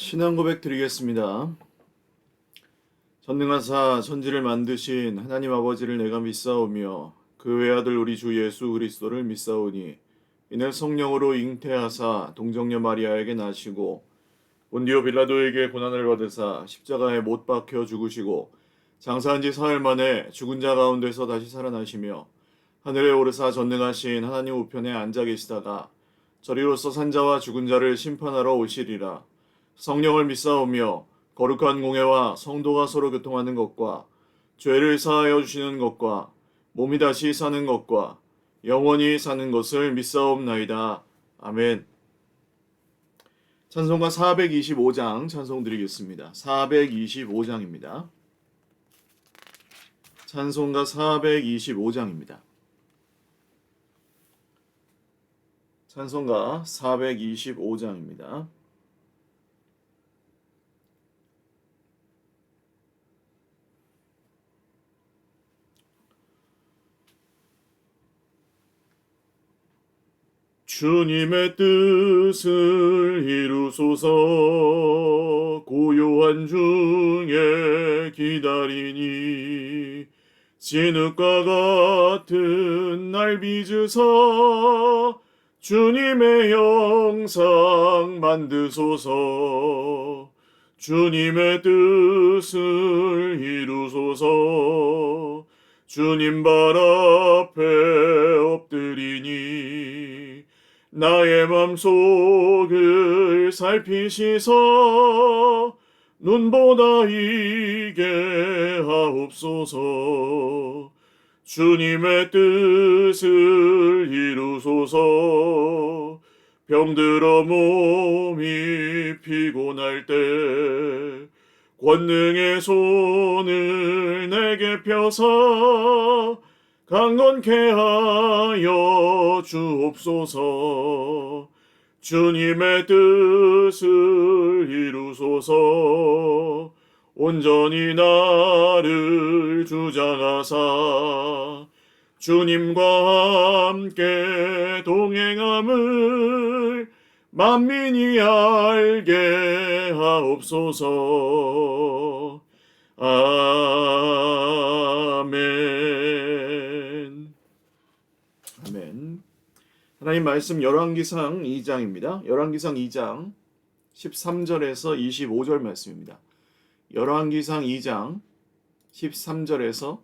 신앙 고백 드리겠습니다. 전능하사 천지를 만드신 하나님 아버지를 내가 믿사오며 그 외아들 우리 주 예수 그리스도를 믿사오니 이는 성령으로 잉태하사 동정녀 마리아에게 나시고 본디오 빌라도에게 고난을 받으사 십자가에 못 박혀 죽으시고 장사한 지 사흘 만에 죽은 자 가운데서 다시 살아나시며 하늘에 오르사 전능하신 하나님 우편에 앉아 계시다가 저리로서 산자와 죽은 자를 심판하러 오시리라. 성령을 믿사오며 거룩한 공회와 성도가 서로 교통하는 것과 죄를 사하여 주시는 것과 몸이 다시 사는 것과 영원히 사는 것을 믿사옵나이다. 아멘. 찬송가 425장 찬송 드리겠습니다. 425장입니다. 찬송가 425장입니다. 찬송가 425장입니다. 주님의 뜻을 이루소서. 고요한 중에 기다리니 진흙과 같은 날 빚으사 주님의 형상 만드소서. 주님의 뜻을 이루소서. 주님 발 앞에 엎드리니 나의 맘속을 살피시사 눈보다 이게 하옵소서. 주님의 뜻을 이루소서. 병들어 몸이 피곤할 때 권능의 손을 내게 펴사 강건케 하여 주옵소서. 주님의 뜻을 이루소서. 온전히 나를 주장하사 주님과 함께 동행함을 만민이 알게 하옵소서. 아멘. 아멘. 하나님 말씀 열왕기상 2장입니다. 열왕기상 2장 13절에서 25절 말씀입니다. 열왕기상 2장 13절에서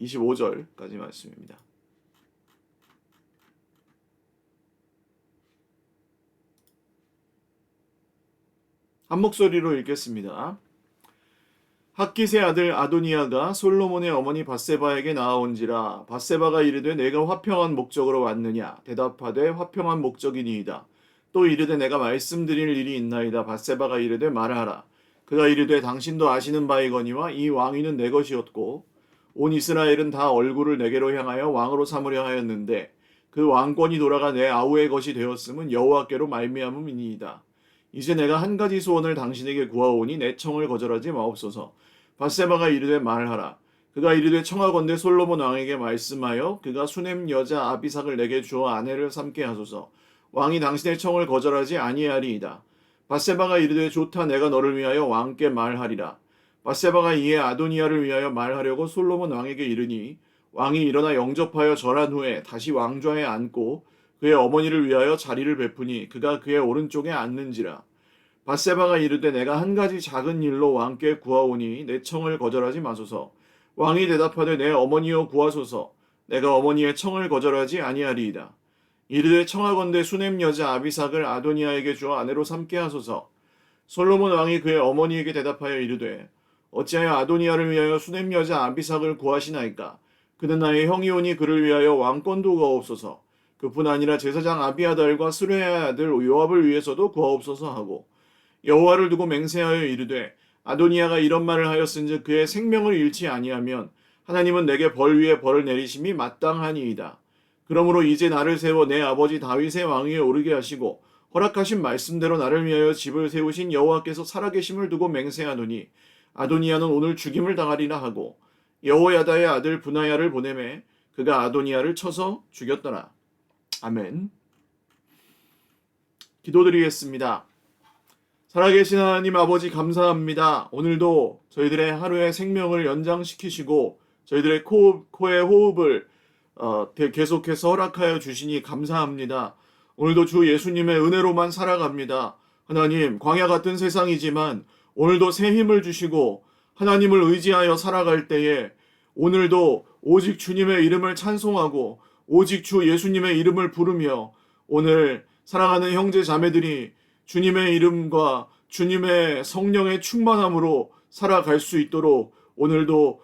25절까지 말씀입니다. 한 목소리로 읽겠습니다. 학깃의 아들 아도니아가 솔로몬의 어머니 밧세바에게 나아온지라. 밧세바가 이르되 내가 화평한 목적으로 왔느냐. 대답하되 화평한 목적이니이다. 또 이르되 내가 말씀드릴 일이 있나이다. 밧세바가 이르되 말하라. 그가 이르되 당신도 아시는 바이거니와 이 왕위는 내 것이었고 온 이스라엘은 다 얼굴을 내게로 향하여 왕으로 삼으려 하였는데 그 왕권이 돌아가 내 아우의 것이 되었음은 여호와께로 말미암음이니이다. 이제 내가 한 가지 소원을 당신에게 구하오니 내 청을 거절하지 마옵소서. 밧세바가 이르되 말하라. 그가 이르되 청하건대 솔로몬 왕에게 말씀하여 그가 수넴 여자 아비삭을 내게 주어 아내를 삼게 하소서. 왕이 당신의 청을 거절하지 아니하리이다. 밧세바가 이르되 좋다. 내가 너를 위하여 왕께 말하리라. 밧세바가 이에 아도니아를 위하여 말하려고 솔로몬 왕에게 이르니 왕이 일어나 영접하여 절한 후에 다시 왕좌에 앉고 그의 어머니를 위하여 자리를 베푸니 그가 그의 오른쪽에 앉는지라. 밧세바가 이르되 내가 한 가지 작은 일로 왕께 구하오니 내 청을 거절하지 마소서. 왕이 대답하되 내 어머니여 구하소서. 내가 어머니의 청을 거절하지 아니하리이다. 이르되 청하건대 수넴 여자 아비삭을 아도니아에게 주어 아내로 삼게 하소서. 솔로몬 왕이 그의 어머니에게 대답하여 이르되 어찌하여 아도니아를 위하여 수넴 여자 아비삭을 구하시나이까. 그는 나의 형이오니 그를 위하여 왕권도 구하옵소서. 그뿐 아니라 제사장 아비아달과 스레야의 아들 요압을 위해서도 구하옵소서 하고 여호와를 두고 맹세하여 이르되 아도니아가 이런 말을 하였은즉 그의 생명을 잃지 아니하면 하나님은 내게 벌 위에 벌을 내리심이 마땅하니이다. 그러므로 이제 나를 세워 내 아버지 다윗의 왕위에 오르게 하시고 허락하신 말씀대로 나를 위하여 집을 세우신 여호와께서 살아계심을 두고 맹세하노니 아도니아는 오늘 죽임을 당하리라 하고 여호야다의 아들 분하야를 보내매 그가 아도니아를 쳐서 죽였더라. 아멘. 기도드리겠습니다. 살아계신 하나님 아버지 감사합니다. 오늘도 저희들의 하루의 생명을 연장시키시고 저희들의 코의 호흡을 계속해서 허락하여 주시니 감사합니다. 오늘도 주 예수님의 은혜로만 살아갑니다. 하나님, 광야 같은 세상이지만 오늘도 새 힘을 주시고 하나님을 의지하여 살아갈 때에 오늘도 오직 주님의 이름을 찬송하고 오직 주 예수님의 이름을 부르며 오늘 사랑하는 형제 자매들이 주님의 이름과 주님의 성령의 충만함으로 살아갈 수 있도록 오늘도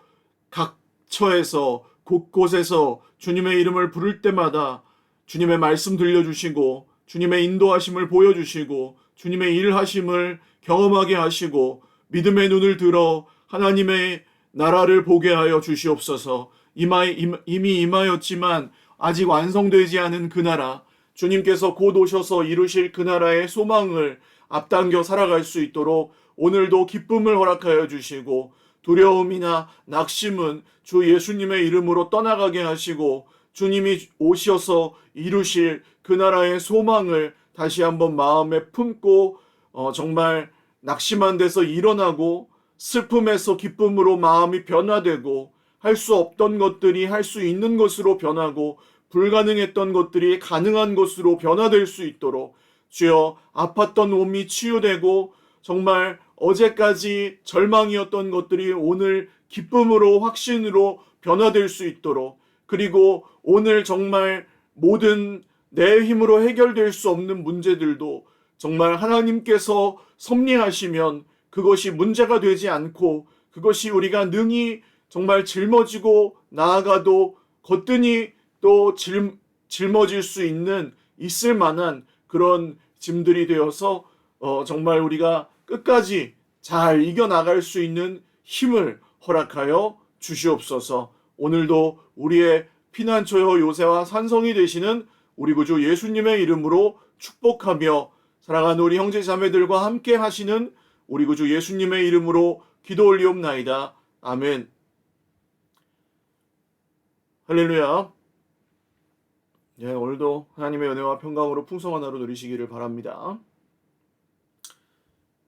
각 처에서 곳곳에서 주님의 이름을 부를 때마다 주님의 말씀 들려주시고 주님의 인도하심을 보여주시고 주님의 일하심을 경험하게 하시고 믿음의 눈을 들어 하나님의 나라를 보게 하여 주시옵소서. 이미 임하였지만 아직 완성되지 않은 그 나라, 주님께서 곧 오셔서 이루실 그 나라의 소망을 앞당겨 살아갈 수 있도록 오늘도 기쁨을 허락하여 주시고 두려움이나 낙심은 주 예수님의 이름으로 떠나가게 하시고 주님이 오셔서 이루실 그 나라의 소망을 다시 한번 마음에 품고 정말 낙심한 데서 일어나고 슬픔에서 기쁨으로 마음이 변화되고 할 수 없던 것들이 할 수 있는 것으로 변하고 불가능했던 것들이 가능한 것으로 변화될 수 있도록 주여 아팠던 몸이 치유되고 정말 어제까지 절망이었던 것들이 오늘 기쁨으로 확신으로 변화될 수 있도록 그리고 오늘 정말 모든 내 힘으로 해결될 수 없는 문제들도 정말 하나님께서 섭리하시면 그것이 문제가 되지 않고 그것이 우리가 능히 정말 짊어지고 나아가도 거뜬히 또 짊어질 수 있을 만한 그런 짐들이 되어서 정말 우리가 끝까지 잘 이겨나갈 수 있는 힘을 허락하여 주시옵소서. 오늘도 우리의 피난처요 요새와 산성이 되시는 우리 구주 예수님의 이름으로 축복하며 사랑하는 우리 형제 자매들과 함께 하시는 우리 구주 예수님의 이름으로 기도 올리옵나이다. 아멘. 할렐루야. 네, 오늘도 하나님의 은혜와 평강으로 풍성한 하루 누리시기를 바랍니다.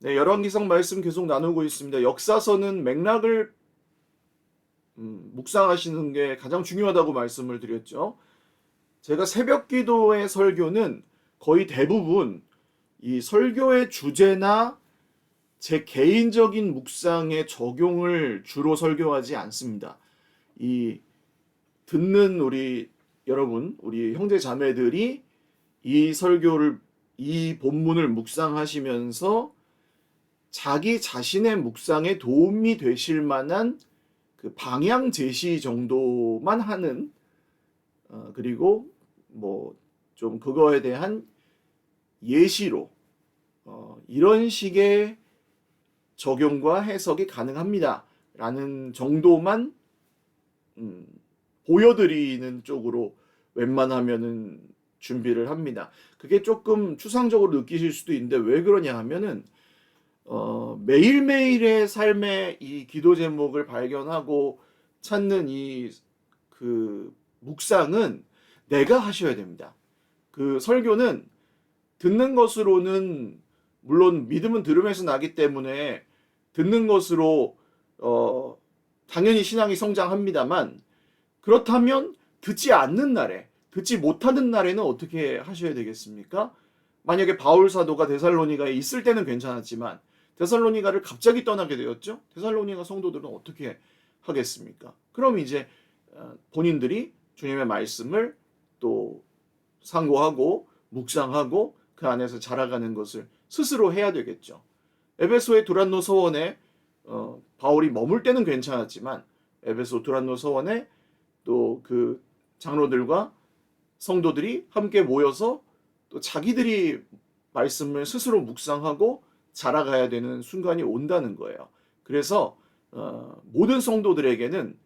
네, 열왕기상 말씀 계속 나누고 있습니다. 역사서는 맥락을 묵상하시는 게 가장 중요하다고 말씀을 드렸죠. 제가 새벽 기도의 설교는 거의 대부분 이 설교의 주제나 제 개인적인 묵상의 적용을 주로 설교하지 않습니다. 이 듣는 우리 여러분, 우리 형제 자매들이 이 본문을 묵상하시면서 자기 자신의 묵상에 도움이 되실 만한 그 방향 제시 정도만 하는 그리고 뭐 좀 그거에 대한 예시로 이런 식의 적용과 해석이 가능합니다. 라는 정도만 보여드리는 쪽으로 웬만하면은 준비를 합니다. 그게 조금 추상적으로 느끼실 수도 있는데 왜 그러냐 하면은 매일매일의 삶의 이 기도 제목을 발견하고 찾는 그 묵상은 내가 하셔야 됩니다. 그 설교는 듣는 것으로는 물론 믿음은 들음에서 나기 때문에 듣는 것으로 당연히 신앙이 성장합니다만 그렇다면 듣지 않는 날에 듣지 못하는 날에는 어떻게 하셔야 되겠습니까? 만약에 바울 사도가 데살로니가에 있을 때는 괜찮았지만 데살로니가를 갑자기 떠나게 되었죠. 데살로니가 성도들은 어떻게 하겠습니까? 그럼 이제 본인들이 주님의 말씀을 또 상고하고 묵상하고 그 안에서 자라가는 것을 스스로 해야 되겠죠. 에베소의 두란노 서원에 바울이 머물 때는 괜찮았지만 에베소 두란노 서원에 또 그 장로들과 성도들이 함께 모여서 또 자기들이 말씀을 스스로 묵상하고 자라가야 되는 순간이 온다는 거예요. 그래서 모든 성도들에게는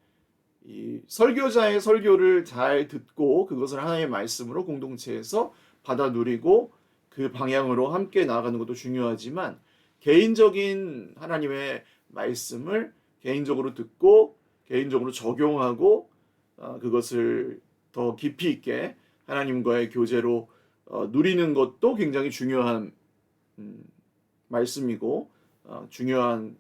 이 설교자의 설교를 잘 듣고 그것을 하나님의 말씀으로 공동체에서 받아 누리고 그 방향으로 함께 나아가는 것도 중요하지만 개인적인 하나님의 말씀을 개인적으로 듣고 개인적으로 적용하고 그것을 더 깊이 있게 하나님과의 교제로 누리는 것도 굉장히 중요한 말씀이고 중요한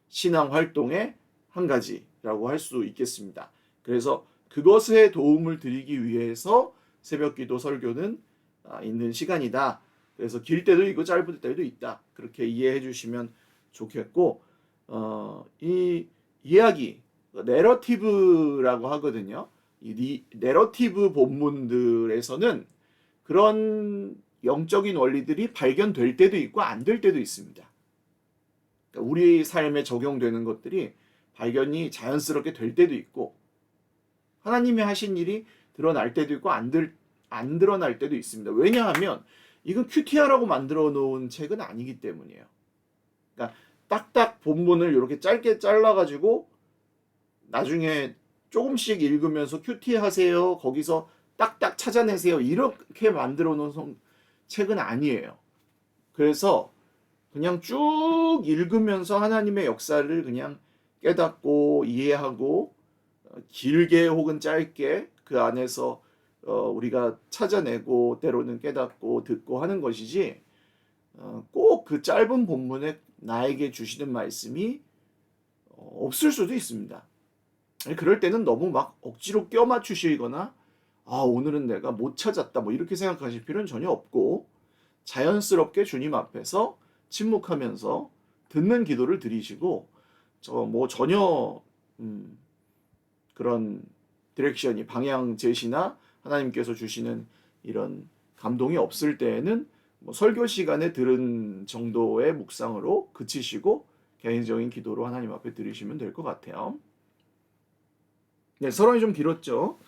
신앙 활동의 한 가지라고 할 수 있겠습니다. 그래서 그것에 도움을 드리기 위해서 새벽기도 설교는 있는 시간이다. 그래서 길 때도 있고 짧을 때도 있다. 그렇게 이해해 주시면 좋겠고 이 이야기 내러티브라고 하거든요. 이 내러티브 본문들에서는 그런 영적인 원리들이 발견될 때도 있고 안 될 때도 있습니다. 그러니까 우리 삶에 적용되는 것들이 발견이 자연스럽게 될 때도 있고 하나님이 하신 일이 드러날 때도 있고 안 드러날 때도 있습니다. 왜냐하면 이건 큐티아라고 만들어 놓은 책은 아니기 때문이에요. 그러니까 딱딱 본문을 이렇게 짧게 잘라가지고 나중에 조금씩 읽으면서 큐티 하세요. 거기서 딱딱 찾아내세요. 이렇게 만들어 놓은 책은 아니에요. 그래서 그냥 쭉 읽으면서 하나님의 역사를 그냥 깨닫고 이해하고 길게 혹은 짧게 그 안에서 우리가 찾아내고 때로는 깨닫고 듣고 하는 것이지 꼭 그 짧은 본문에 나에게 주시는 말씀이 없을 수도 있습니다. 그럴 때는 너무 막 억지로 껴 맞추시거나 오늘은 내가 못 찾았다 뭐 이렇게 생각하실 필요는 전혀 없고 자연스럽게 주님 앞에서 침묵하면서 듣는 기도를 드리시고 뭐 전혀 그런 디렉션이 방향 제시나 하나님께서 주시는 이런 감동이 없을 때에는 뭐 설교 시간에 들은 정도의 묵상으로 그치시고 개인적인 기도로 하나님 앞에 드리시면 될 것 같아요. 네, 서론이 좀 길었죠.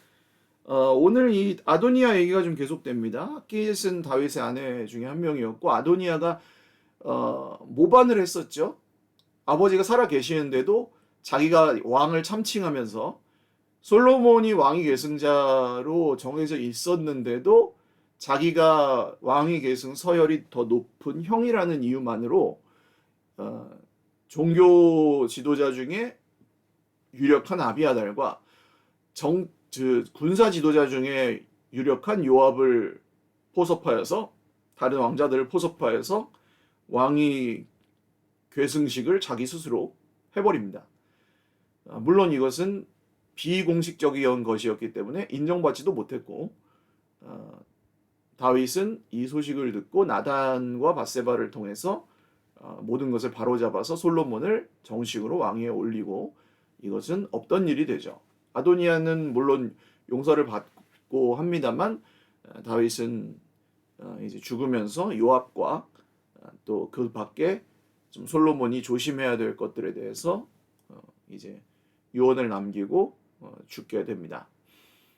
오늘 이 아도니아 얘기가 좀 계속됩니다. 핫깃은 다윗의 아내 중에 한 명이었고 아도니아가 모반을 했었죠. 아버지가 살아 계시는데도 자기가 왕을 참칭하면서 솔로몬이 왕위 계승자로 정해져 있었는데도 자기가 왕위 계승 서열이 더 높은 형이라는 이유만으로 종교 지도자 중에 유력한 아비아달과 군사 지도자 중에 유력한 요압을 포섭하여서 다른 왕자들을 포섭하여서 왕위 계승식을 자기 스스로 해버립니다. 물론 이것은 비공식적인 것이었기 때문에 인정받지도 못했고 다윗은 이 소식을 듣고 나단과 밧세바를 통해서 모든 것을 바로잡아서 솔로몬을 정식으로 왕위에 올리고 이것은 없던 일이 되죠. 아도니아는 물론 용서를 받고 합니다만 다윗은 이제 죽으면서 요압과 또 그 밖에 좀 솔로몬이 조심해야 될 것들에 대해서 이제 유언을 남기고 죽게 됩니다.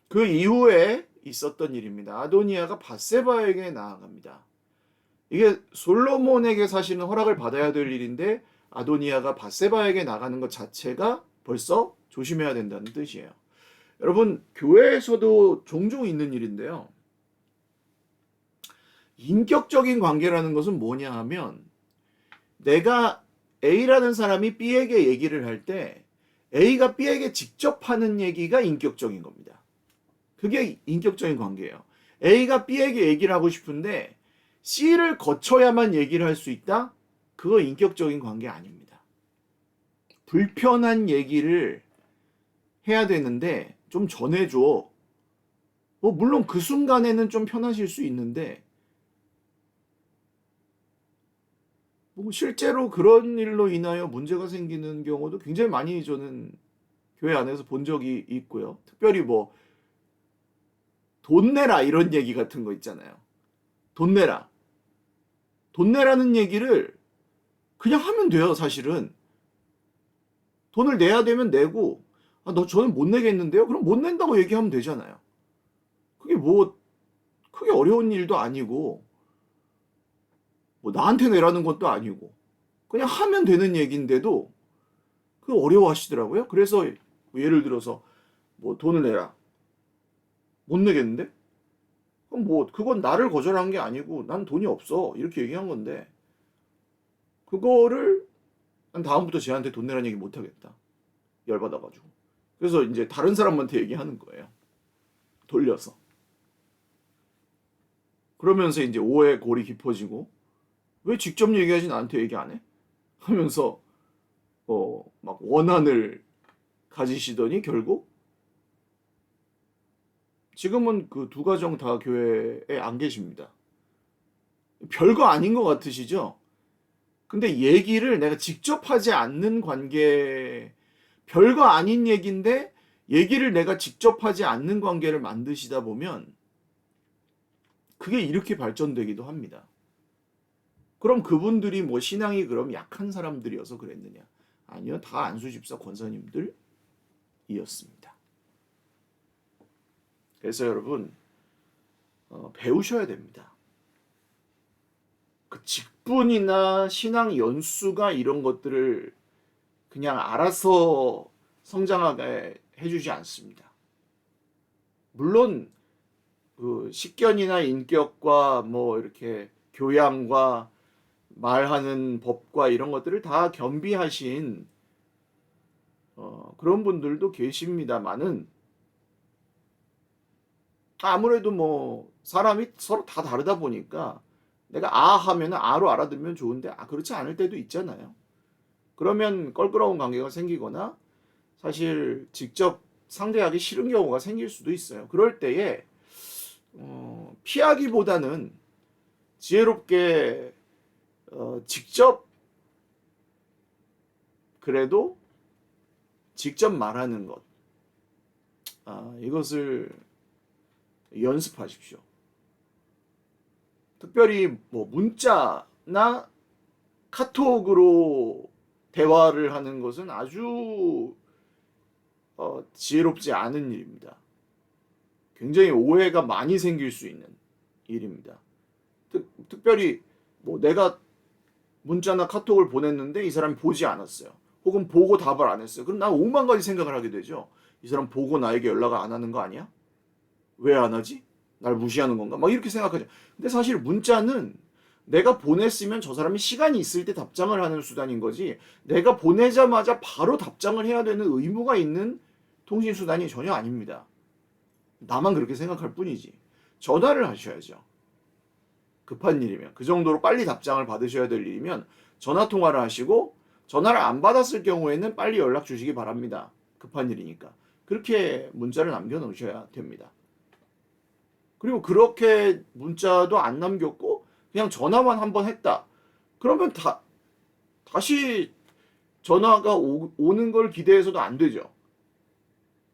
그 이후에 있었던 일입니다. 아도니아가 밧세바에게 나아갑니다. 이게 솔로몬에게 사실은 허락을 받아야 될 일인데 아도니아가 밧세바에게 나가는 것 자체가 벌써 조심해야 된다는 뜻이에요. 여러분 교회에서도 종종 있는 일인데요. 인격적인 관계라는 것은 뭐냐 하면 내가 A라는 사람이 B에게 얘기를 할 때 A가 B에게 직접 하는 얘기가 인격적인 겁니다. 그게 인격적인 관계예요. A가 B에게 얘기를 하고 싶은데 C를 거쳐야만 얘기를 할 수 있다? 그거 인격적인 관계 아닙니다. 불편한 얘기를 해야 되는데 좀 전해줘. 뭐 물론 그 순간에는 좀 편하실 수 있는데 뭐 실제로 그런 일로 인하여 문제가 생기는 경우도 굉장히 많이 저는 교회 안에서 본 적이 있고요. 특별히 뭐 돈 내라 이런 얘기 같은 거 있잖아요. 돈 내라. 돈 내라는 얘기를 그냥 하면 돼요, 사실은. 돈을 내야 되면 내고 저는 못 내겠는데요? 그럼 못 낸다고 얘기하면 되잖아요. 그게 뭐 크게 어려운 일도 아니고 뭐 나한테 내라는 것도 아니고 그냥 하면 되는 얘기인데도 그 어려워하시더라고요. 그래서 예를 들어서 뭐 돈을 내라. 못 내겠는데? 그럼 뭐 그건 나를 거절한 게 아니고 난 돈이 없어 이렇게 얘기한 건데 그거를 난 다음부터 쟤한테 돈 내라는 얘기 못 하겠다. 열받아가지고. 그래서 이제 다른 사람한테 얘기하는 거예요. 돌려서. 그러면서 이제 오해 골이 깊어지고 왜 직접 얘기하지 나한테 얘기 안 해? 하면서 막 원한을 가지시더니 결국 지금은 그 두 가정 다 교회에 안 계십니다. 별거 아닌 것 같으시죠? 근데 얘기를 내가 직접 하지 않는 관계, 별거 아닌 얘기인데 얘기를 내가 직접 하지 않는 관계를 만드시다 보면 그게 이렇게 발전되기도 합니다. 그럼 그분들이 뭐 신앙이 그럼 약한 사람들이어서 그랬느냐? 아니요, 다 안수집사 권사님들이었습니다. 그래서 여러분 배우셔야 됩니다. 그 직분이나 신앙 연수가 이런 것들을 그냥 알아서 성장하게 해주지 않습니다. 물론 그 식견이나 인격과 뭐 이렇게 교양과 말하는 법과 이런 것들을 다 겸비하신 그런 분들도 계십니다만은 아무래도 뭐 사람이 서로 다 다르다 보니까 내가 아 하면은 아로 알아들으면 좋은데 그렇지 않을 때도 있잖아요. 그러면 껄끄러운 관계가 생기거나 사실 직접 상대하기 싫은 경우가 생길 수도 있어요. 그럴 때에 피하기보다는 지혜롭게 직접 그래도 직접 말하는 것 이것을 연습하십시오. 특별히 뭐 문자나 카톡으로 대화를 하는 것은 아주 지혜롭지 않은 일입니다. 굉장히 오해가 많이 생길 수 있는 일입니다. 특별히 뭐 내가 문자나 카톡을 보냈는데 이 사람이 보지 않았어요. 혹은 보고 답을 안 했어요. 그럼 난 오만 가지 생각을 하게 되죠. 이 사람 보고 나에게 연락을 안 하는 거 아니야? 왜 안 하지? 날 무시하는 건가? 막 이렇게 생각하죠. 근데 사실 문자는 내가 보냈으면 저 사람이 시간이 있을 때 답장을 하는 수단인 거지, 내가 보내자마자 바로 답장을 해야 되는 의무가 있는 통신 수단이 전혀 아닙니다. 나만 그렇게 생각할 뿐이지. 전화를 하셔야죠. 급한 일이면, 그 정도로 빨리 답장을 받으셔야 될 일이면 전화 통화를 하시고, 전화를 안 받았을 경우에는 빨리 연락 주시기 바랍니다. 급한 일이니까. 그렇게 문자를 남겨놓으셔야 됩니다. 그리고 그렇게 문자도 안 남겼고 그냥 전화만 한번 했다. 그러면 다시 전화가 오는 걸 기대해서도 안 되죠.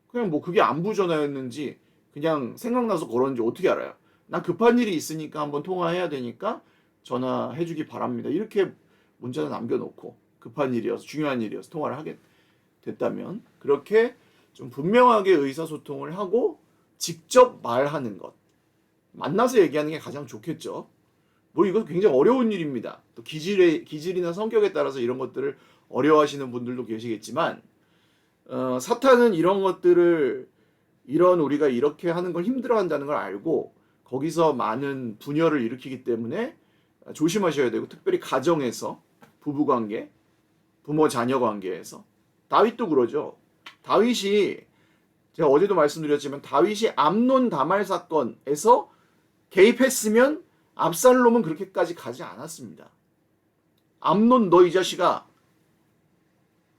그냥 뭐 그게 안부 전화였는지 그냥 생각나서 걸었는지 어떻게 알아요? 난 급한 일이 있으니까 한번 통화해야 되니까 전화해주기 바랍니다. 이렇게 문자를 남겨놓고 급한 일이어서 중요한 일이어서 통화를 하게 됐다면 그렇게 좀 분명하게 의사소통을 하고 직접 말하는 것. 만나서 얘기하는 게 가장 좋겠죠. 뭐 이거 굉장히 어려운 일입니다. 또 기질이나 성격에 따라서 이런 것들을 어려워하시는 분들도 계시겠지만 사탄은 이런 것들을 이런 우리가 이렇게 하는 걸 힘들어한다는 걸 알고 거기서 많은 분열을 일으키기 때문에 조심하셔야 되고, 특별히 가정에서 부부관계, 부모 자녀 관계에서 다윗도 그러죠. 다윗이 제가 어제도 말씀드렸지만 다윗이 암논 다말 사건에서 개입했으면 압살롬은 그렇게까지 가지 않았습니다. 암논 너 이 자식아,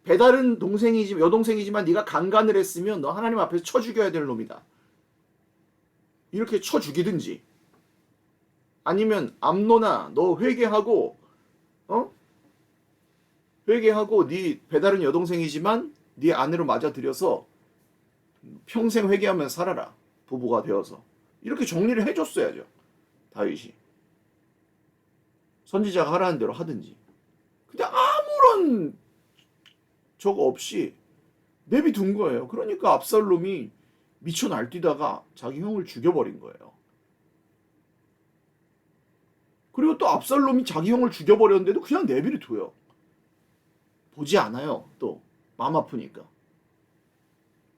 배다른 여동생이지만 네가 강간을 했으면 너 하나님 앞에서 쳐 죽여야 될 놈이다. 이렇게 쳐 죽이든지, 아니면 암논아 너 회개하고 네 배다른 여동생이지만 네 아내로 맞아들여서 평생 회개하면서 살아라. 부부가 되어서. 이렇게 정리를 해줬어야죠. 다윗이. 선지자가 하라는 대로 하든지. 근데 아무런 저거 없이 내비둔 거예요. 그러니까 압살롬이 미쳐 날뛰다가 자기 형을 죽여버린 거예요. 그리고 또 압살롬이 자기 형을 죽여버렸는데도 그냥 내비를 둬요. 보지 않아요. 또 마음 아프니까.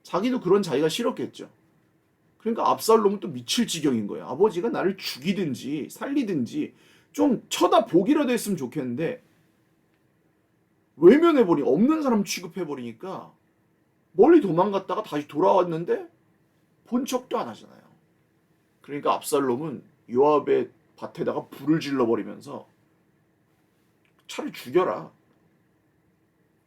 자기도 그런 자기가 싫었겠죠. 그러니까 압살롬은 또 미칠 지경인 거예요. 아버지가 나를 죽이든지 살리든지 좀 쳐다보기라도 했으면 좋겠는데 외면해버리, 없는 사람 취급해버리니까 멀리 도망갔다가 다시 돌아왔는데 본 척도 안 하잖아요. 그러니까 압살롬은 요압의 밭에다가 불을 질러버리면서 차라리 죽여라.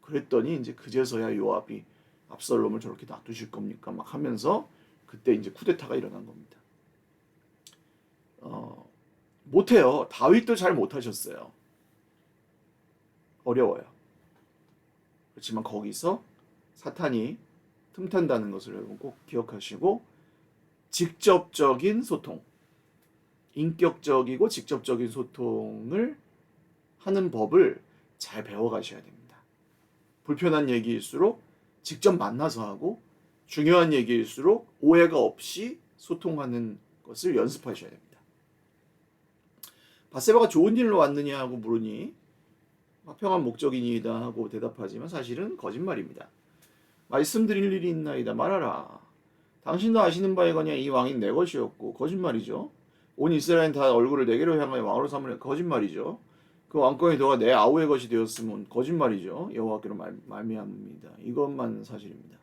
그랬더니 이제 그제서야 요압이 압살롬을 저렇게 놔두실 겁니까? 막 하면서 그때 이제 쿠데타가 일어난 겁니다. 못해요. 다윗도 잘 못하셨어요. 어려워요. 그렇지만 거기서 사탄이 틈탄다는 것을 여러분 꼭 기억하시고, 직접적인 소통, 인격적이고 직접적인 소통을 하는 법을 잘 배워가셔야 됩니다. 불편한 얘기일수록 직접 만나서 하고, 중요한 얘기일수록 오해가 없이 소통하는 것을 연습하셔야 됩니다. 밧세바가 좋은 일로 왔느냐 하고 물으니 화평한 목적이니이다 하고 대답하지만 사실은 거짓말입니다. 말씀드릴 일이 있나이다 말하라. 당신도 아시는 바이거니와 이 왕이 내 것이었고, 거짓말이죠. 온 이스라엘은 다 얼굴을 내게로 향하여 왕으로 삼으려, 거짓말이죠. 그 왕권이 너가 내 아우의 것이 되었으면, 거짓말이죠. 여호와께로 말미암습니다. 이것만 사실입니다.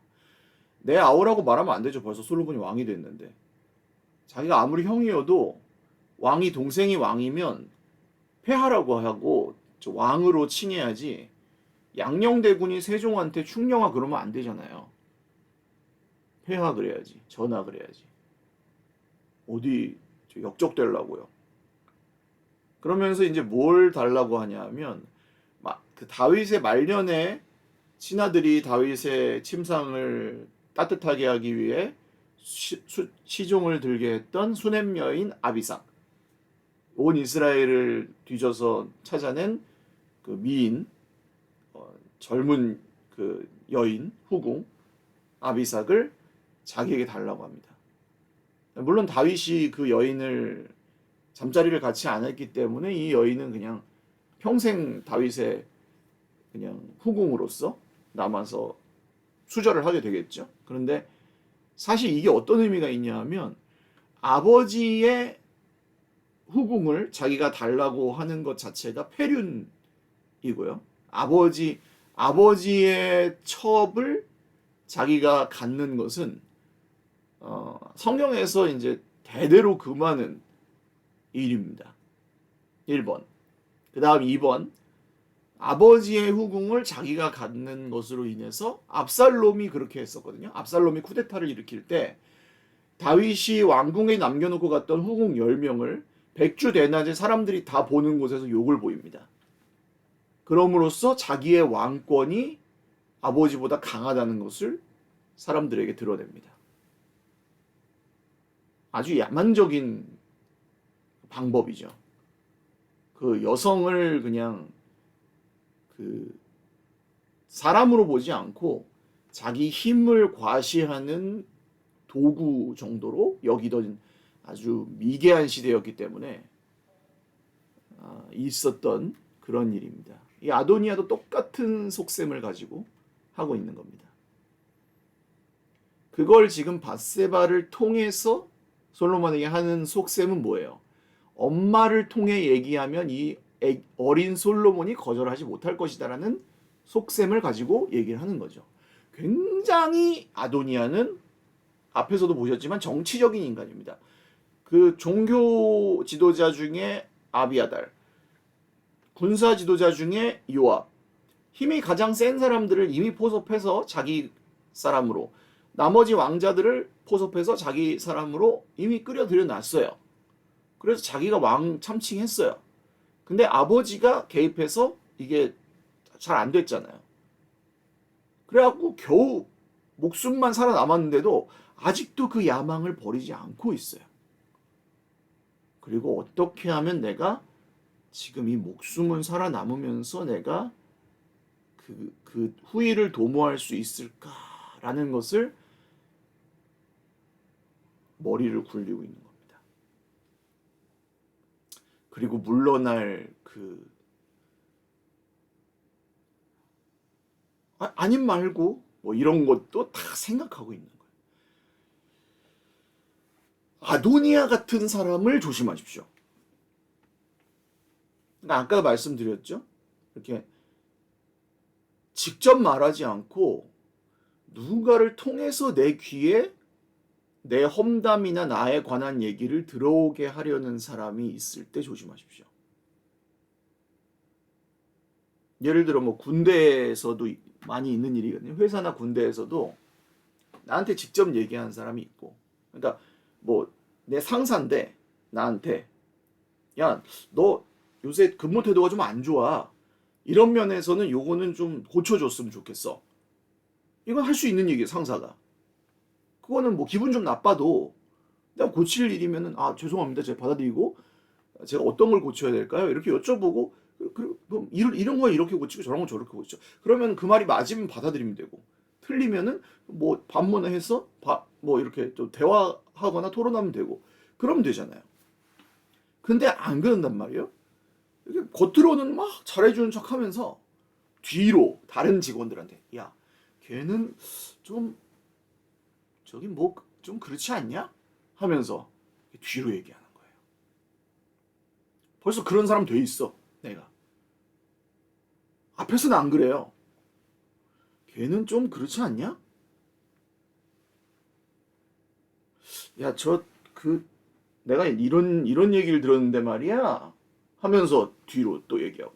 내 아우라고 말하면 안 되죠. 벌써 솔로몬이 왕이 됐는데. 자기가 아무리 형이어도 왕이, 동생이 왕이면 폐하라고 하고 왕으로 칭해야지, 양녕대군이 세종한테 충녕하 그러면 안 되잖아요. 폐하 그래야지, 전하 그래야지. 어디 역적되려고요. 그러면서 이제 뭘 달라고 하냐면, 그 다윗의 말년에 신하들이 다윗의 침상을 따뜻하게 하기 위해 시종을 들게 했던 수냄 여인 아비삭, 온 이스라엘을 뒤져서 찾아낸 그 미인, 젊은 그 여인, 후궁 아비삭을 자기에게 달라고 합니다. 물론 다윗이 그 여인을 잠자리를 같이 안 했기 때문에 이 여인은 그냥 평생 다윗의 그냥 후궁으로서 남아서 수절을 하게 되겠죠. 그런데 사실 이게 어떤 의미가 있냐 하면, 아버지의 후궁을 자기가 달라고 하는 것 자체가 폐륜이고요. 아버지의 첩을 자기가 갖는 것은 성경에서 이제 대대로 금하는 일입니다. 1번. 그 다음 2번. 아버지의 후궁을 자기가 갖는 것으로 인해서 압살롬이 그렇게 했었거든요. 압살롬이 쿠데타를 일으킬 때 다윗이 왕궁에 남겨놓고 갔던 후궁 10명을 백주 대낮에 사람들이 다 보는 곳에서 욕을 보입니다. 그럼으로써 자기의 왕권이 아버지보다 강하다는 것을 사람들에게 드러냅니다. 아주 야만적인 방법이죠. 그 여성을 그냥 그 사람으로 보지 않고 자기 힘을 과시하는 도구 정도로 여기던 아주 미개한 시대였기 때문에 있었던 그런 일입니다. 이 아도니아도 똑같은 속셈을 가지고 하고 있는 겁니다. 그걸 지금 밧세바를 통해서 솔로몬에게 하는 속셈은 뭐예요? 엄마를 통해 얘기하면 이 어린 솔로몬이 거절하지 못할 것이다라는 속셈을 가지고 얘기를 하는 거죠. 굉장히 아도니아는 앞에서도 보셨지만 정치적인 인간입니다. 그 종교 지도자 중에 아비아달, 군사 지도자 중에 요압, 힘이 가장 센 사람들을 이미 포섭해서 자기 사람으로, 나머지 왕자들을 포섭해서 자기 사람으로 이미 끌어들여 놨어요. 그래서 자기가 왕 참칭했어요. 근데 아버지가 개입해서 이게 잘 안 됐잖아요. 그래갖고 겨우 목숨만 살아남았는데도 아직도 그 야망을 버리지 않고 있어요. 그리고 어떻게 하면 내가 지금 이 목숨은 살아남으면서 내가 그 후일을 도모할 수 있을까라는 것을 머리를 굴리고 있는 겁니다. 그리고 물러날 아님 말고 뭐 이런 것도 다 생각하고 있는 거예요. 아도니아 같은 사람을 조심하십시오. 아까 말씀드렸죠? 이렇게 직접 말하지 않고 누군가를 통해서 내 귀에 내 험담이나 나에 관한 얘기를 들어오게 하려는 사람이 있을 때 조심하십시오. 예를 들어 뭐 군대에서도 많이 있는 일이거든요. 회사나 군대에서도 나한테 직접 얘기하는 사람이 있고, 그러니까 뭐 내 상사인데 나한테 야, 너 요새 근무 태도가 좀 안 좋아. 이런 면에서는 요거는 좀 고쳐줬으면 좋겠어. 이건 할 수 있는 얘기예요, 상사가. 그거는 뭐 기분 좀 나빠도 내가 고칠 일이면은 아, 죄송합니다. 제가 받아들이고 제가 어떤 걸 고쳐야 될까요? 이렇게 여쭤보고 그럼 이런 건 이렇게 고치고 저런 건 저렇게 고치죠. 그러면 그 말이 맞으면 받아들이면 되고 틀리면은 뭐 반문해서 뭐 이렇게 좀 대화하거나 토론하면 되고 그러면 되잖아요. 근데 안 그런단 말이에요. 이게 겉으로는 막 잘해주는 척하면서 뒤로 다른 직원들한테 야, 걔는 좀 저기 뭐 좀 그렇지 않냐? 하면서 뒤로 얘기하는 거예요. 벌써 그런 사람 돼 있어, 내가. 앞에서는 안 그래요. 걔는 좀 그렇지 않냐? 야, 내가 이런 얘기를 들었는데 말이야. 하면서 뒤로 또 얘기하고.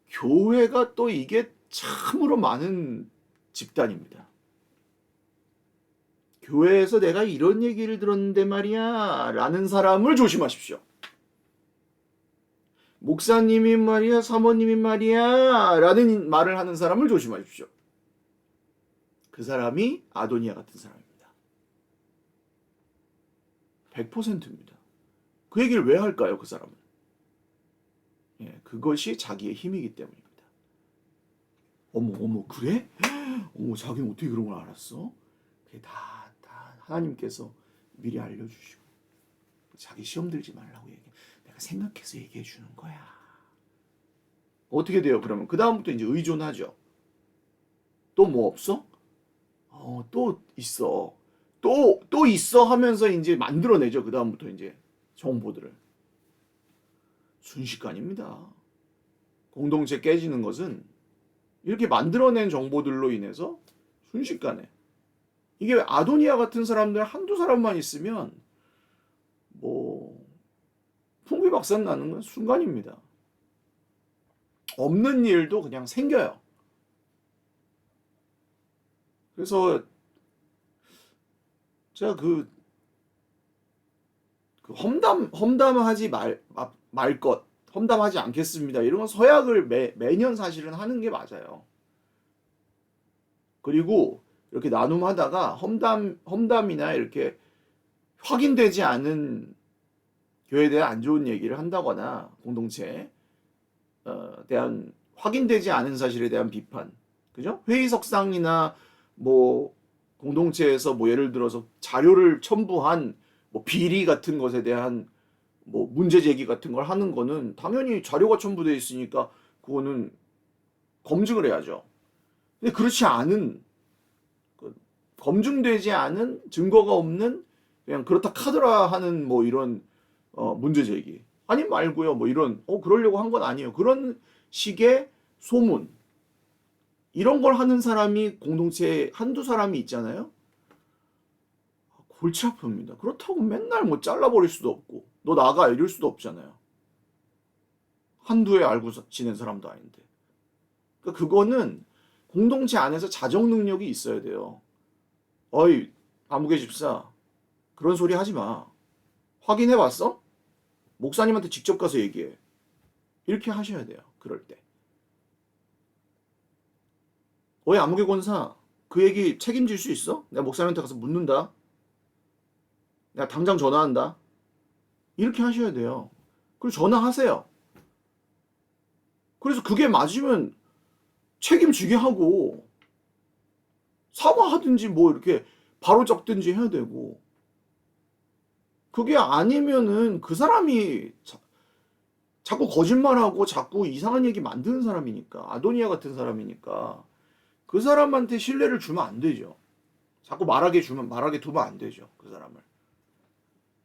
교회가 또 이게 참으로 많은 집단입니다. 교회에서 내가 이런 얘기를 들었는데 말이야. 라는 사람을 조심하십시오. 목사님이 말이야, 사모님이 말이야. 라는 말을 하는 사람을 조심하십시오. 그 사람이 아도니아 같은 사람입니다. 100%입니다. 그 얘기를 왜 할까요, 그 사람은? 예, 그것이 자기의 힘이기 때문입니다. 어머, 그래? 어머, 자기는 어떻게 그런 걸 알았어? 그게 다 하나님께서 미리 알려주시고, 자기 시험 들지 말라고 내가 생각해서 얘기해 주는 거야. 어떻게 돼요, 그러면? 그다음부터 이제 의존하죠. 또 뭐 없어? 또 있어. 또 있어 하면서 이제 만들어내죠. 그다음부터 이제 정보들을. 순식간입니다. 공동체 깨지는 것은 이렇게 만들어낸 정보들로 인해서 순식간에 이게 아도니아 같은 사람들 한두 사람만 있으면 뭐 풍비박산 나는 건 순간입니다. 없는 일도 그냥 생겨요. 그래서 제가 험담하지 말 것, 험담하지 않겠습니다. 이런 건 서약을 매년 사실은 하는 게 맞아요. 그리고 이렇게 나눔하다가 험담이나 이렇게 확인되지 않은 교회에 대한 안 좋은 얘기를 한다거나 공동체에 대한 확인되지 않은 사실에 대한 비판, 그죠? 회의석상이나 뭐 공동체에서 뭐 예를 들어서 자료를 첨부한 뭐 비리 같은 것에 대한 뭐 문제 제기 같은 걸 하는 거는 당연히 자료가 첨부되어 있으니까 그거는 검증을 해야죠. 근데 그렇지 않은 검증되지 않은 증거가 없는 그냥 그렇다 카더라 하는 뭐 이런 문제 제기 아니 말고요 뭐 이런 그러려고 한 건 아니에요 그런 식의 소문 이런 걸 하는 사람이 공동체에 한두 사람이 있잖아요. 골치 아픕니다. 그렇다고 맨날 뭐 잘라버릴 수도 없고 너 나가 이럴 수도 없잖아요. 한두 해 알고 지낸 사람도 아닌데. 그러니까 그거는 공동체 안에서 자정 능력이 있어야 돼요. 어이 아무개 집사 그런 소리 하지 마. 확인해 봤어? 목사님한테 직접 가서 얘기해. 이렇게 하셔야 돼요. 그럴 때. 어이 아무개 권사 그 얘기 책임질 수 있어? 내가 목사님한테 가서 묻는다. 내가 당장 전화한다. 이렇게 하셔야 돼요. 그리고 전화하세요. 그래서 그게 맞으면 책임지게 하고 사과하든지 뭐 이렇게 바로 적든지 해야 되고 그게 아니면은 그 사람이 자꾸 거짓말하고 자꾸 이상한 얘기 만드는 사람이니까 아도니아 같은 사람이니까 그 사람한테 신뢰를 주면 안 되죠. 자꾸 말하게 두면 안 되죠. 그 사람을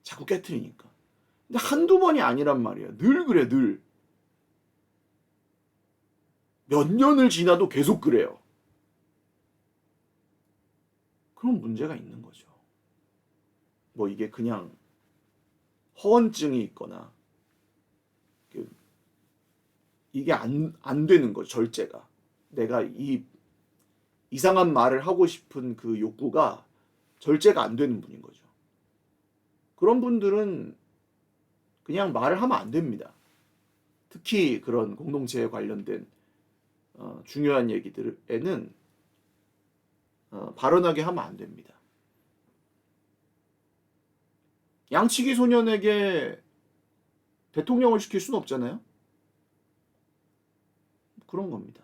자꾸 깨트리니까. 근데 한두 번이 아니란 말이야. 늘 그래 늘. 몇 년을 지나도 계속 그래요. 그런 문제가 있는 거죠. 뭐 이게 그냥 허언증이 있거나 이게 안 되는 거죠. 절제가. 내가 이 이상한 말을 하고 싶은 그 욕구가 절제가 안 되는 분인 거죠. 그런 분들은 그냥 말을 하면 안 됩니다. 특히 그런 공동체에 관련된 중요한 얘기들에는 발언하게 하면 안 됩니다. 양치기 소년에게 대통령을 시킬 수는 없잖아요. 그런 겁니다.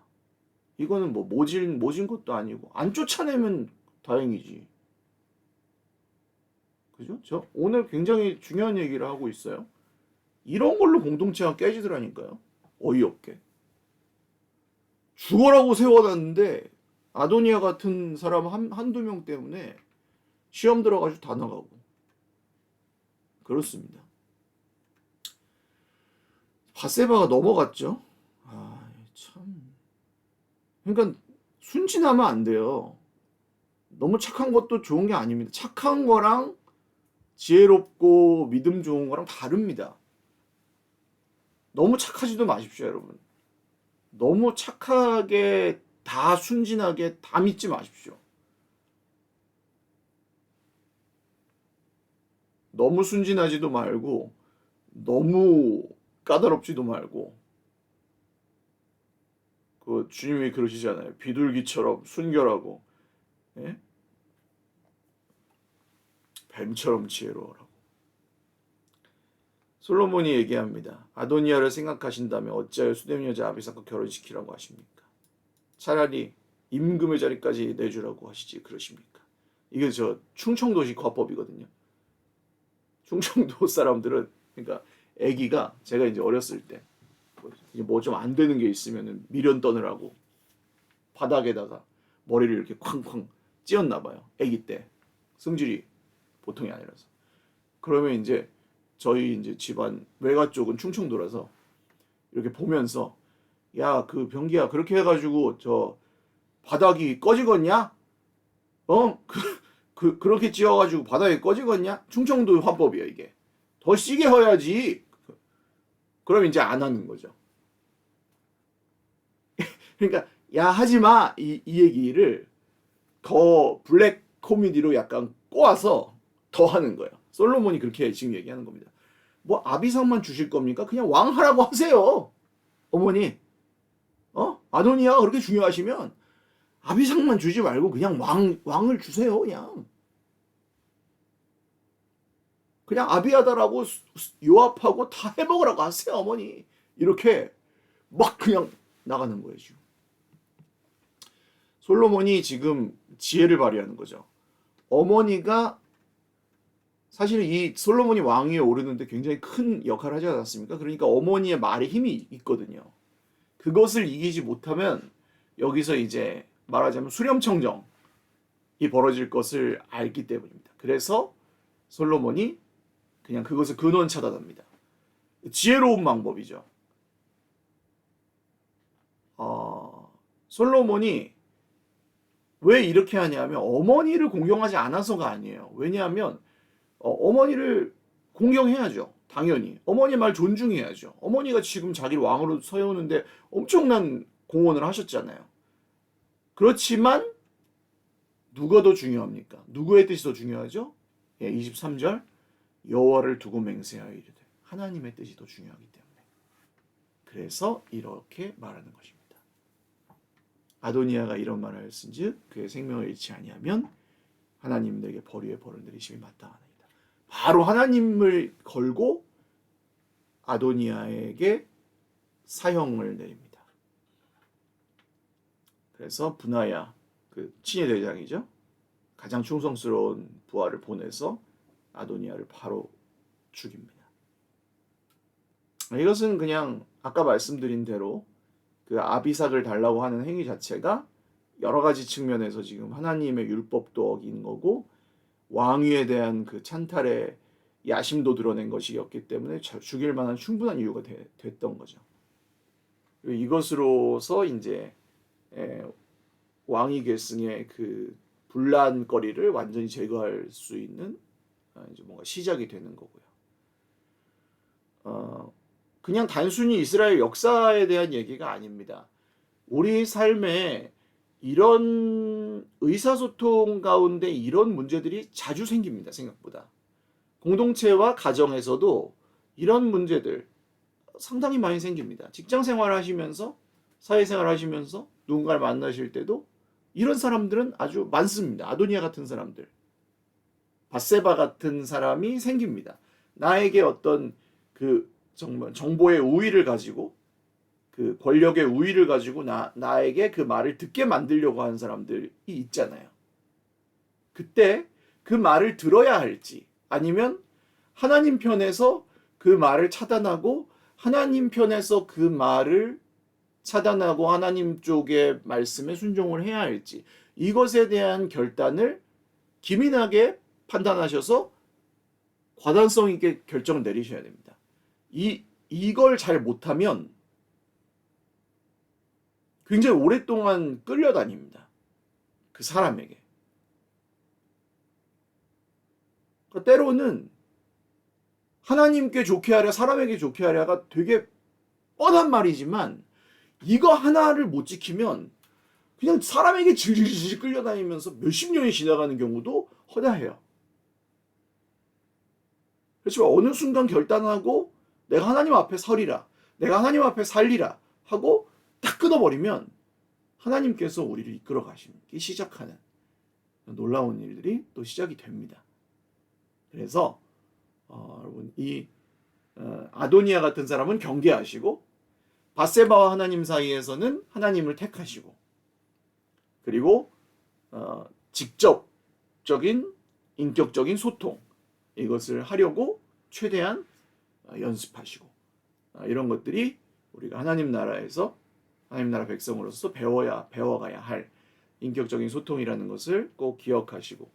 이거는 뭐 모진 것도 아니고 안 쫓아내면 다행이지. 그죠? 저 오늘 굉장히 중요한 얘기를 하고 있어요. 이런 걸로 공동체가 깨지더라니까요. 어이없게. 죽어라고 세워놨는데 아도니아 같은 사람 한두 명 때문에 시험 들어가지고 다 나가고. 그렇습니다. 밧세바가 넘어갔죠. 아, 참. 그러니까 순진하면 안 돼요. 너무 착한 것도 좋은 게 아닙니다. 착한 거랑 지혜롭고 믿음 좋은 거랑 다릅니다. 너무 착하지도 마십시오, 여러분. 너무 착하게 다 순진하게 다 믿지 마십시오. 너무 순진하지도 말고 너무 까다롭지도 말고 그 주님이 그러시잖아요. 비둘기처럼 순결하고 예? 뱀처럼 지혜로워라고. 솔로몬이 얘기합니다. 아도니아를 생각하신다면 어찌하여 수뎀 여자 아비삭과 결혼시키라고 하십니까? 차라리 임금의 자리까지 내주라고 하시지 그러십니까? 이게 저 충청도식 화법이거든요. 충청도 사람들은 그러니까 아기가 제가 이제 어렸을 때 뭐 좀 안 되는 게 있으면 미련 떠느라고 바닥에다가 머리를 이렇게 쾅쾅 찧었나 봐요. 아기 때 성질이 보통이 아니라서. 그러면 이제 저희 이제 집안 외가 쪽은 충청도라서 이렇게 보면서 야, 그 병기야 그렇게 해가지고 저 바닥이 꺼지겠냐? 그렇게 찧어가지고 바닥이 꺼지겠냐? 충청도 화법이야 이게. 더 시게 해야지. 그럼 이제 안 하는 거죠. 그러니까 야 하지 마 이 얘기를 더 블랙 코미디로 약간 꼬아서 더 하는 거예요. 솔로몬이 그렇게 지금 얘기하는 겁니다. 뭐 아비상만 주실 겁니까? 그냥 왕하라고 하세요. 어머니. 아도니아가 그렇게 중요하시면 아비상만 주지 말고 그냥 왕을 주세요. 그냥 아비아다라고 요압하고 다 해먹으라고 하세요. 어머니. 이렇게 막 그냥 나가는 거예요. 지금. 솔로몬이 지금 지혜를 발휘하는 거죠. 어머니가 사실 이 솔로몬이 왕위에 오르는데 굉장히 큰 역할을 하지 않았습니까? 그러니까 어머니의 말에 힘이 있거든요. 그것을 이기지 못하면 여기서 이제 말하자면 수렴청정이 벌어질 것을 알기 때문입니다. 그래서 솔로몬이 그냥 그것을 근원 차단합니다. 지혜로운 방법이죠. 솔로몬이 왜 이렇게 하냐면 어머니를 공경하지 않아서가 아니에요. 왜냐하면 어머니를 공경해야죠. 당연히. 어머니 말 존중해야죠. 어머니가 지금 자기를 왕으로 세우는데 엄청난 공헌을 하셨잖아요. 그렇지만 누가 더 중요합니까? 누구의 뜻이 더 중요하죠? 23절 여호와를 두고 맹세하여 이르되 하나님의 뜻이 더 중요하기 때문에 그래서 이렇게 말하는 것입니다. 아도니아가 이런 말을 하였은즉 그의 생명을 잃지 아니하면 하나님 내게 벌위의 벌을 내리심이 마땅하니이다. 바로 하나님을 걸고 아도니아에게 사형을 내립니다. 그래서 분하야 그 친위 대장이죠. 가장 충성스러운 부하를 보내서 아도니아를 바로 죽입니다. 이것은 그냥 아까 말씀드린 대로 그 아비삭을 달라고 하는 행위 자체가 여러 가지 측면에서 지금 하나님의 율법도 어긴 거고 왕위에 대한 그 찬탈의 야심도 드러낸 것이었기 때문에 죽일 만한 충분한 이유가 됐던 거죠. 이것으로서 이제 왕위 계승의 그 분란거리를 완전히 제거할 수 있는 이제 뭔가 시작이 되는 거고요. 그냥 단순히 이스라엘 역사에 대한 얘기가 아닙니다. 우리 삶에 이런 의사소통 가운데 이런 문제들이 자주 생깁니다. 생각보다. 공동체와 가정에서도 이런 문제들 상당히 많이 생깁니다. 직장 생활 하시면서, 사회생활 하시면서 누군가를 만나실 때도 이런 사람들은 아주 많습니다. 아도니아 같은 사람들, 밧세바 같은 사람이 생깁니다. 나에게 어떤 그 정말 정보의 우위를 가지고, 그 권력의 우위를 가지고 나에게 그 말을 듣게 만들려고 하는 사람들이 있잖아요. 그때 그 말을 들어야 할지, 아니면 하나님 편에서 그 말을 차단하고 하나님 편에서 그 말을 차단하고 하나님 쪽의 말씀에 순종을 해야 할지, 이것에 대한 결단을 기민하게 판단하셔서 과단성 있게 결정을 내리셔야 됩니다. 이걸 잘 못하면 굉장히 오랫동안 끌려다닙니다. 그 사람에게. 그러니까 때로는 하나님께 좋게 하랴 사람에게 좋게 하랴가 되게 뻔한 말이지만, 이거 하나를 못 지키면 그냥 사람에게 질질 끌려다니면서 몇십 년이 지나가는 경우도 허다해요. 그렇지만 어느 순간 결단하고 내가 하나님 앞에 서리라, 내가 하나님 앞에 살리라 하고 딱 끊어버리면 하나님께서 우리를 이끌어 가시기 시작하는 놀라운 일들이 또 시작이 됩니다. 그래서 여러분, 이 아도니아 같은 사람은 경계하시고, 밧세바와 하나님 사이에서는 하나님을 택하시고, 그리고 직접적인 인격적인 소통, 이것을 하려고 최대한 연습하시고, 이런 것들이 우리가 하나님 나라에서 하나님 나라 백성으로서 배워가야 할 인격적인 소통이라는 것을 꼭 기억하시고,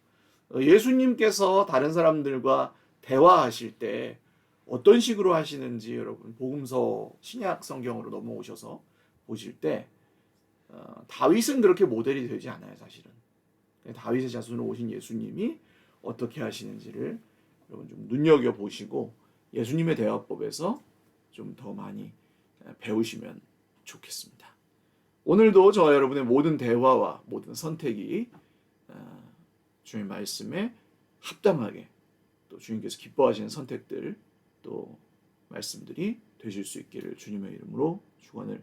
예수님께서 다른 사람들과 대화하실 때 어떤 식으로 하시는지 여러분 복음서 신약 성경으로 넘어오셔서 보실 때 다윗은 그렇게 모델이 되지 않아요. 사실은 다윗의 자손으로 오신 예수님이 어떻게 하시는지를 여러분 좀 눈여겨보시고 예수님의 대화법에서 좀 더 많이 배우시면 좋겠습니다. 오늘도 저와 여러분의 모든 대화와 모든 선택이 주님 말씀에 합당하게, 또 주님께서 기뻐하시는 선택들, 또 말씀들이 되실 수 있기를 주님의 이름으로 축원을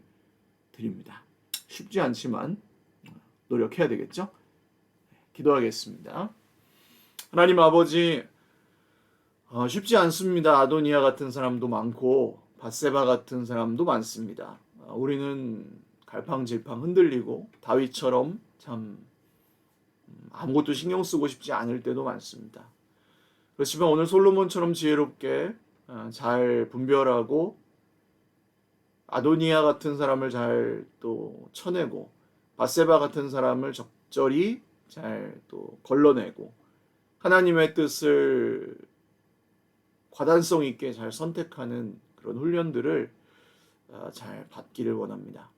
드립니다. 쉽지 않지만 노력해야 되겠죠? 기도하겠습니다. 하나님 아버지, 쉽지 않습니다. 아도니아 같은 사람도 많고 밧세바 같은 사람도 많습니다. 우리는 갈팡질팡 흔들리고 다윗처럼 참 아무것도 신경 쓰고 싶지 않을 때도 많습니다. 그렇지만 오늘 솔로몬처럼 지혜롭게 잘 분별하고 아도니아 같은 사람을 잘 또 쳐내고 밧세바 같은 사람을 적절히 잘 또 걸러내고 하나님의 뜻을 과단성 있게 잘 선택하는 그런 훈련들을 잘 받기를 원합니다.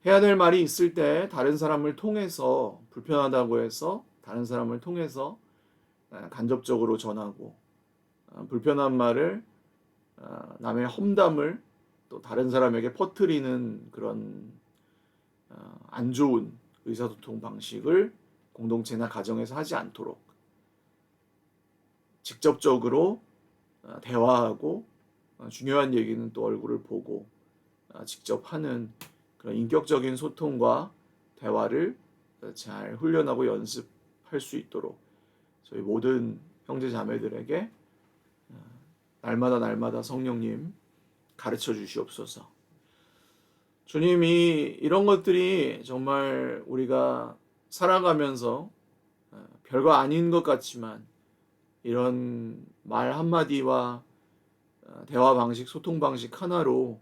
해야 될 말이 있을 때 다른 사람을 통해서, 불편하다고 해서 다른 사람을 통해서 간접적으로 전하고, 불편한 말을, 남의 험담을 또 다른 사람에게 퍼뜨리는 그런 안 좋은 의사소통 방식을 공동체나 가정에서 하지 않도록 직접적으로 대화하고, 중요한 얘기는 또 얼굴을 보고 직접 하는 그런 인격적인 소통과 대화를 잘 훈련하고 연습할 수 있도록 저희 모든 형제 자매들에게 날마다 성령님 가르쳐 주시옵소서. 주님이 이런 것들이 정말 우리가 살아가면서 별거 아닌 것 같지만 이런 말 한마디와 대화 방식, 소통 방식 하나로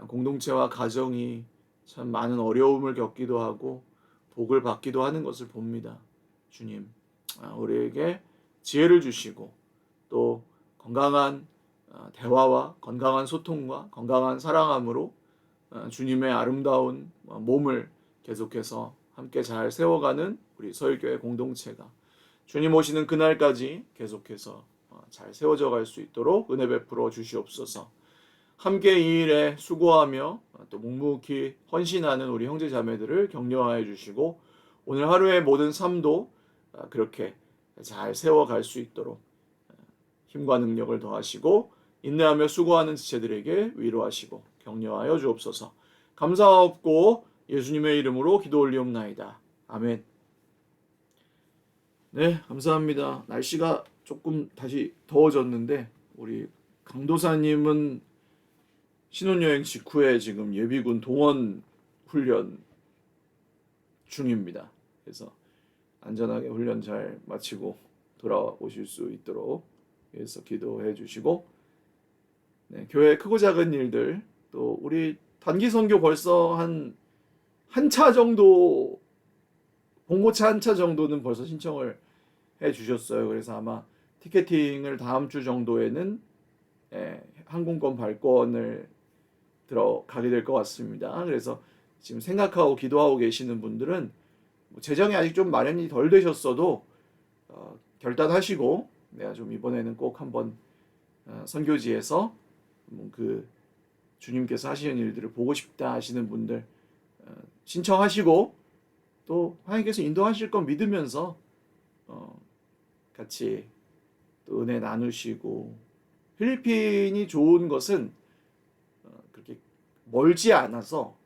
공동체와 가정이 참 많은 어려움을 겪기도 하고 복을 받기도 하는 것을 봅니다. 주님, 우리에게 지혜를 주시고 또 건강한 대화와 건강한 소통과 건강한 사랑함으로 주님의 아름다운 몸을 계속해서 함께 잘 세워가는 우리 서일교회 공동체가 주님 오시는 그날까지 계속해서 잘 세워져 갈 수 있도록 은혜 베풀어 주시옵소서. 함께 이 일에 수고하며 또 묵묵히 헌신하는 우리 형제 자매들을 격려하여 주시고 오늘 하루의 모든 삶도 그렇게 잘 세워갈 수 있도록 힘과 능력을 더하시고 인내하며 수고하는 지체들에게 위로하시고 격려하여 주옵소서. 감사하옵고 예수님의 이름으로 기도 올리옵나이다. 아멘. 네, 감사합니다. 날씨가 조금 다시 더워졌는데 우리 강도사님은 신혼여행 직후에 지금 예비군 동원 훈련 중입니다. 그래서 안전하게 훈련 잘 마치고 돌아오실 수 있도록 위해서 기도해 주시고, 네, 교회 크고 작은 일들, 또 우리 단기 선교 벌써 한 차 정도, 봉고차 한 차 정도는 벌써 신청을 해 주셨어요. 그래서 아마 티켓팅을 다음 주 정도에는 항공권 발권을 들어가게 될 것 같습니다. 그래서 지금 생각하고 기도하고 계시는 분들은 재정이 아직 좀 마련이 덜 되셨어도 결단하시고 내가 좀 이번에는 꼭 한번 선교지에서 그 주님께서 하시는 일들을 보고 싶다 하시는 분들 신청하시고 또 하나님께서 인도하실 건 믿으면서 같이 또 은혜 나누시고, 필리핀이 좋은 것은 그렇게 멀지 않아서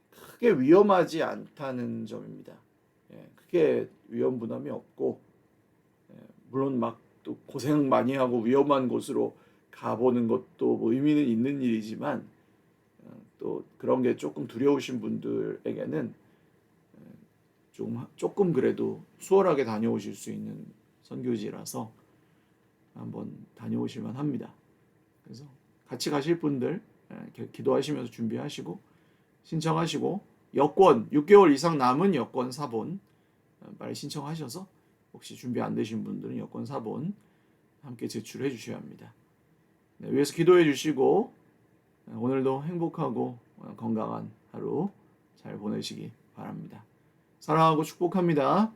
크게 위험하지 않다는 점입니다. 크게 위험 부담이 없고, 물론 막 또 고생 많이 하고 위험한 곳으로 가보는 것도 뭐 의미는 있는 일이지만 또 그런 게 조금 두려우신 분들에게는 조금 그래도 수월하게 다녀오실 수 있는 선교지라서 한번 다녀오실만 합니다. 그래서 같이 가실 분들 기도하시면서 준비하시고 신청하시고, 여권 6개월 이상 남은 여권 사본 빨리 신청하셔서 혹시 준비 안 되신 분들은 여권 사본 함께 제출해 주셔야 합니다. 네, 위해서 기도해 주시고 오늘도 행복하고 건강한 하루 잘 보내시기 바랍니다. 사랑하고 축복합니다.